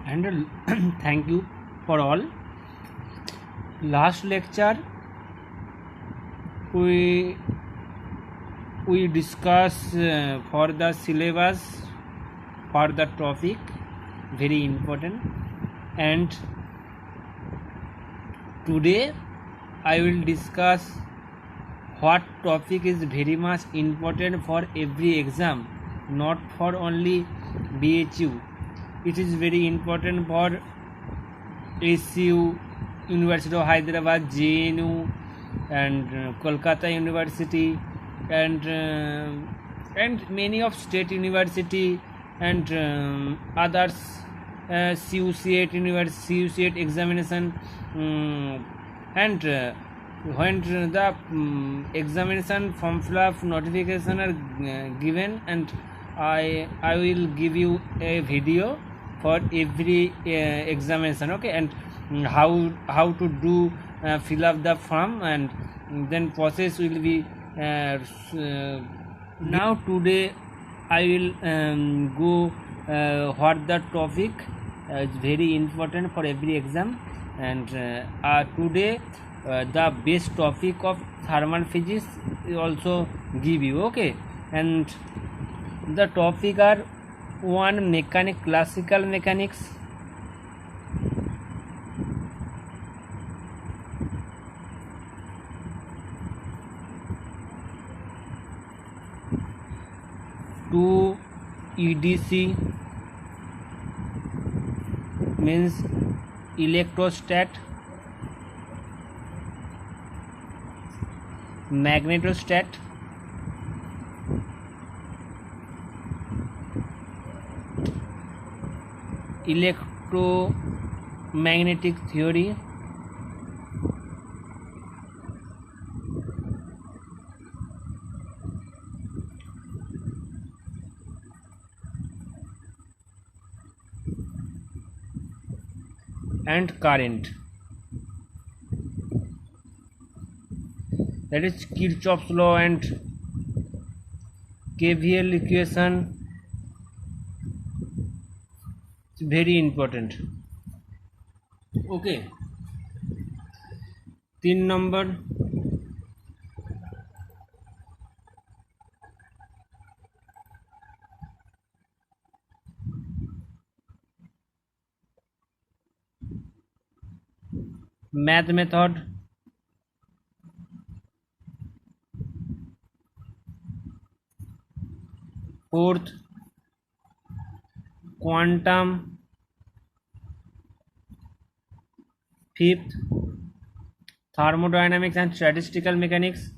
and thank you for all. Last lecture we discuss for the syllabus for the topic, very important, and today I will discuss what topic is very much important for every exam, not for only BHU. It is very important for SU, University of Hyderabad, JNU, and Kolkata University, and many of state university and others. CUCAT University, CUCAT examination, and when the examination form fill-up notification are given, and I will give you a video for every examination, okay, and how to do fill up the form, and then process will be now today I will go what the topic is very important for every exam, and today the base topic of thermal physics also give you, okay, and the topic are one classical mechanics, two EDC means electrostat, magnetostat, electromagnetic theory, and current, that is Kirchhoff's law and KVL equation. It's very important, okay. 3 number math method, fourth quantum, fifth thermodynamics and statistical mechanics,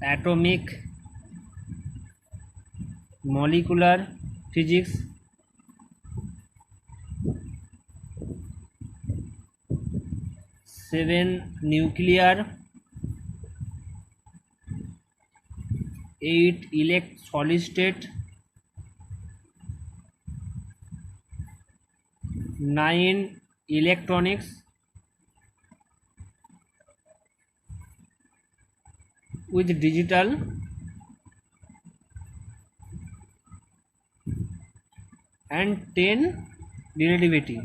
atomic molecular physics, 7 nuclear, 8 solid state, 9 electronics with digital, and 10 relativity,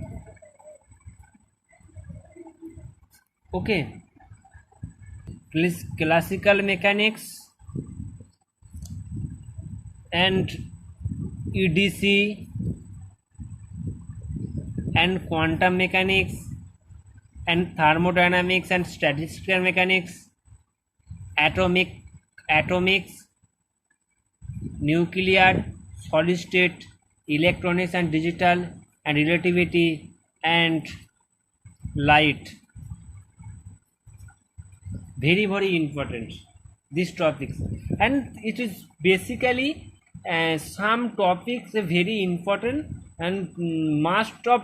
okay. Classical mechanics and EDC and quantum mechanics and thermodynamics and statistical mechanics, atomics, nuclear, solid state, electronics and digital, and relativity and light. Very important these topics, and it is basically some topics are very important, and most of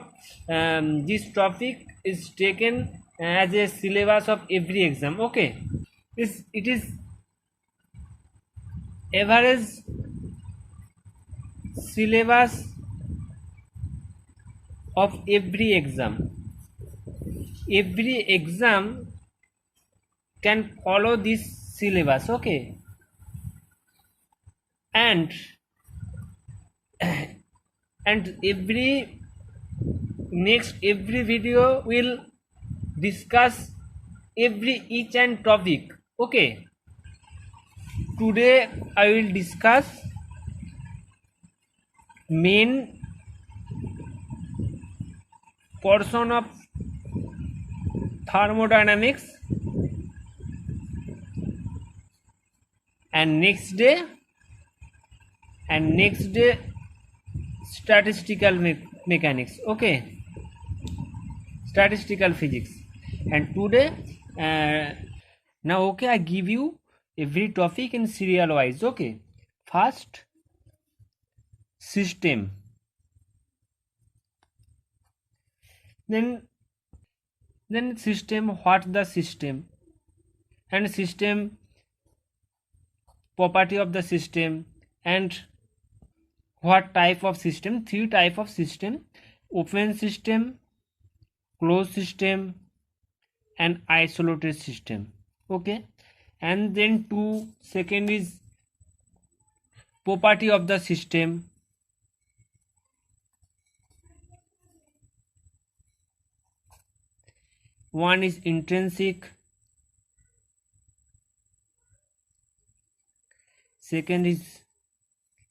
this topic is taken as a syllabus of every exam, okay. It is average syllabus of every exam. Every exam can follow this syllabus, okay? And every video will discuss every each and topic, okay? Today I will discuss main portion of thermodynamics, and next day statistical mechanics, okay, statistical physics. And today now, okay, I give you every topic in serial wise, okay? First, system, then system, what the system, and system property of the system, and what type of system. Three type of system: open system, closed system, and isolated system, okay? And then second is property of the system. One is intrinsic, second is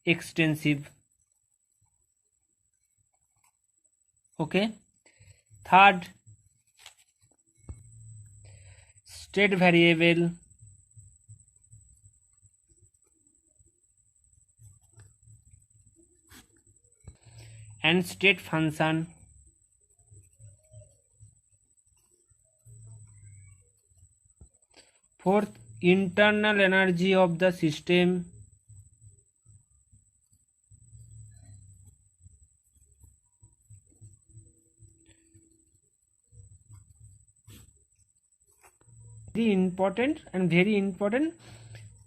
extensive, okay? Third, state variable, and state function. Fourth, internal energy of the system. Very important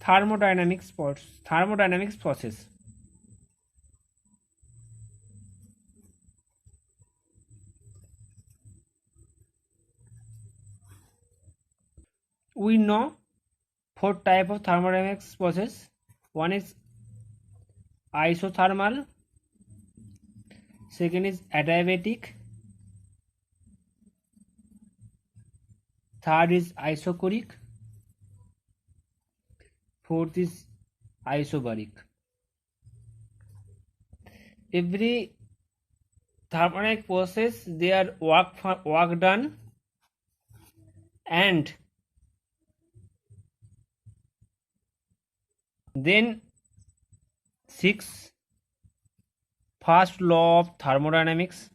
thermodynamics process. We know four type of thermodynamics process. One is isothermal, second is adiabatic, third is isochoric, fourth is isobaric. Every thermodynamic process, their work done, and then first law of thermodynamics,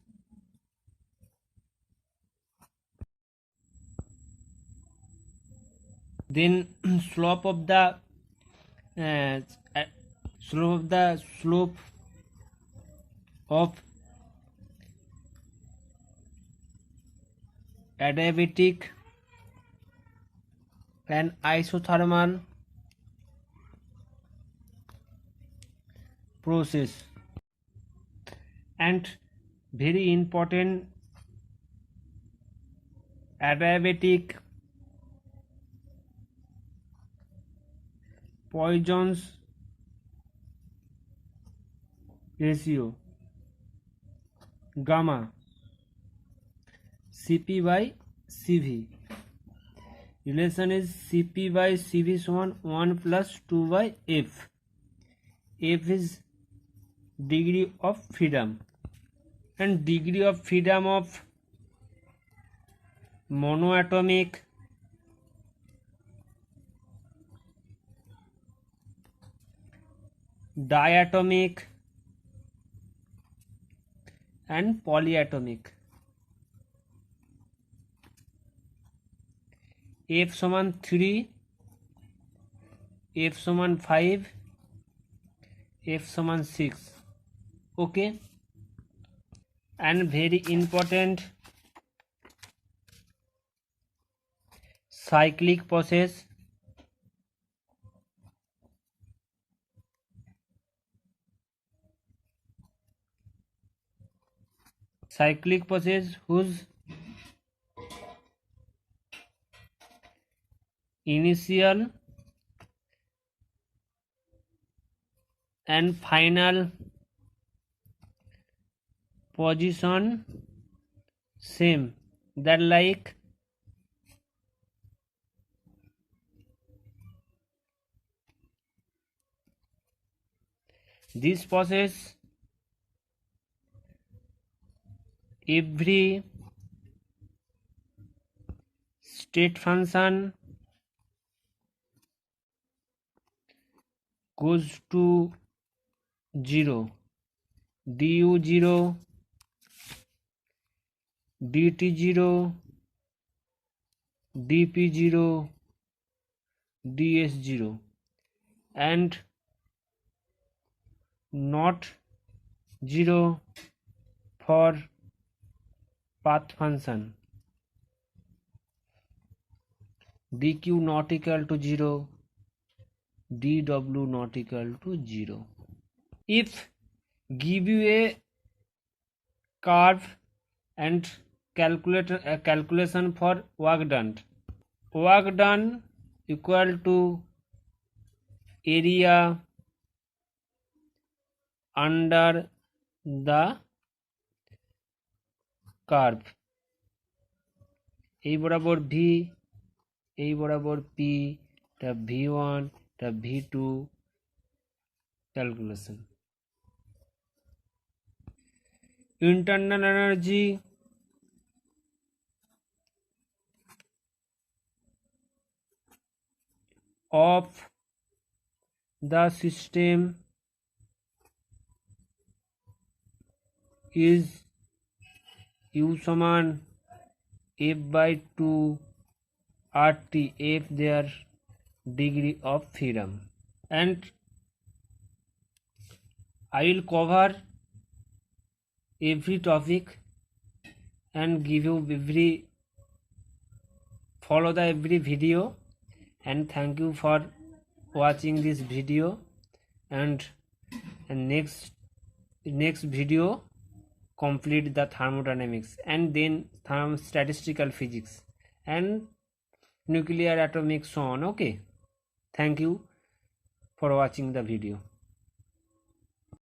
then slope of the slope of adiabatic and isothermal process, and very important, adiabatic Poisson's ratio, gamma, Cp by Cv. Relation is Cp by Cv = 1 plus 2 by F. F is degree of freedom, and degree of freedom of monoatomic, diatomic, and polyatomic. F = 3, F = 5, F = 6, okay? And very important, cyclic process, cyclic process whose initial and final position same, that like this process every state function goes to 0, du 0, dt 0, dp 0, ds 0, and not 0 for path function, dq not equal to 0, dw not equal to 0. If give you a curve and calculate a calculation for work done equal to area under the curve, এই বরাবর v, এই বরাবর p, টা v1, টা v2 calculation. Internal energy of the system is U সমান f by 2 RT, f their degree of freedom, and I will cover every topic and give you follow the every video, and thank you for watching this video, and next video complete the thermodynamics and then statistical physics and nuclear atomic so on. Okay, thank you for watching the video.